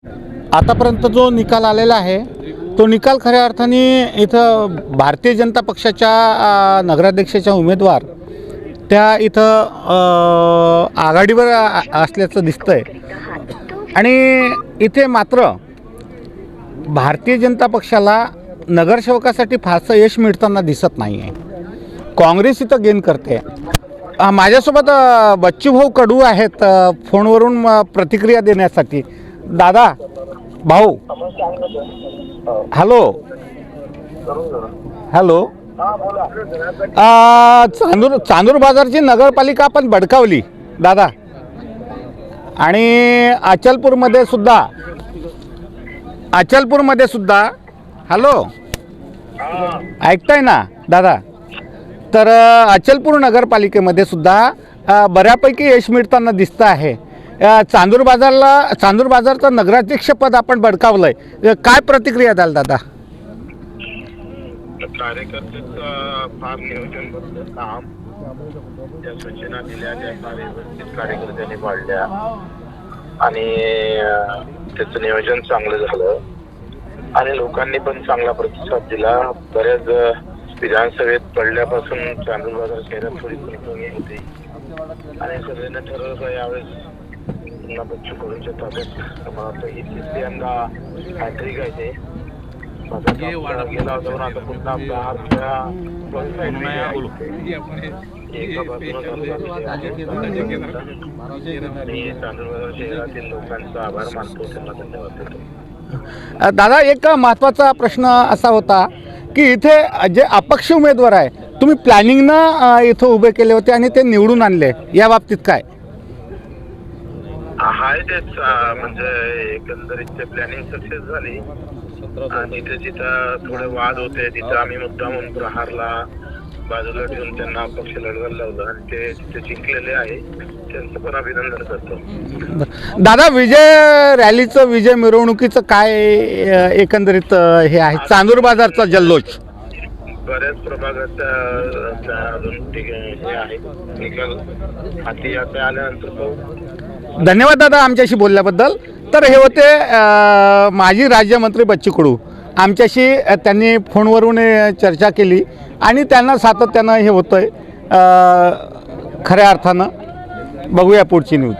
आतापर्यंत जो निकाल आलेला आहे तो निकाल खऱ्या अर्थाने इथं भारतीय जनता पक्षाच्या नगराध्यक्षाच्या उमेदवार त्या इथं आघाडीवर असल्याचं दिसतंय आणि इथे मात्र भारतीय जनता पक्षाला नगरसेवकासाठी फारसं यश मिळताना दिसत नाही आहे. काँग्रेस इथं गेन करते. माझ्यासोबत बच्चूभाऊ कडू आहेत फोनवरून प्रतिक्रिया देण्यासाठी. दादा भाऊ हॅलो हॅलो चांदूर बाजारची नगरपालिका आपण बडकावली दादा आणि अचलपूरमध्ये सुद्धा हॅलो ऐकताय ना दादा. तर अचलपूर नगरपालिकेमध्ये सुद्धा बऱ्यापैकी यश मिळताना दिसतं आहे. चांदूर बाजारचं नगराध्यक्षपद आपण बडकावलंय. काय प्रतिक्रिया द्याल दादा? कार्यकर्त्याचं फार नियोजनबद्ध काम, त्या सूचना दिल्या त्या फार व्यवस्थित कार्यकर्त्यांनी पाळल्या आणि त्याचं नियोजन चांगलं झालं आणि लोकांनी पण चांगला प्रतिसाद दिला. बऱ्याच विधानसभेत पडल्यापासून चांदूर बाजार शहरात थोडी कमी होती आणि सगळ्यांना ठरवलं यावेळेस पुन्हा बच्चू कडूंच्या ताब्यात मला वाटतं ही तिसऱ्यांदा हॅट्रिक आहे ते गेला होता. पण आता पुन्हा चांदूर बाजार शहरातील लोकांचा आभार मानतो, त्यांना धन्यवाद देतो. दादा एक महत्त्वाचा प्रश्न असा होता की इथे जे अपक्ष उमेदवार आहे तुम्ही प्लॅनिंगनं इथं उभे केले होते आणि ते निवडून आणले, या बाबतीत काय? हाय तेच म्हणजे एकंदरीत ते प्लॅनिंग सक्सेस झाली आणि जिथं थोडे वाद होते तिथं आम्ही मुद्दामून प्रहारला बाजूला ठेवून त्यांना अपक्ष लढवायला लावलं आणि ते तिथे जिंकलेले आहे. त्यांचं पण अभिनंदन करतो. दादा रॅलीचं विजय मिरवणुकीचं काय एकंदरीत हे आहे चांदूर बाजारचा जल्लोष? बऱ्याच प्रभागात अजून हे आहे निकाल हाती आता आल्यानंतर. धन्यवाद दादा आमच्याशी बोलल्याबद्दल. तर हे होते माजी राज्यमंत्री बच्चू कडू. आमच्याशी त्यांनी फोनवरून चर्चा केली आणि त्यांना सातत्यानं हे होतंय खऱ्या अर्थानं. बघूया पुढची न्यूज.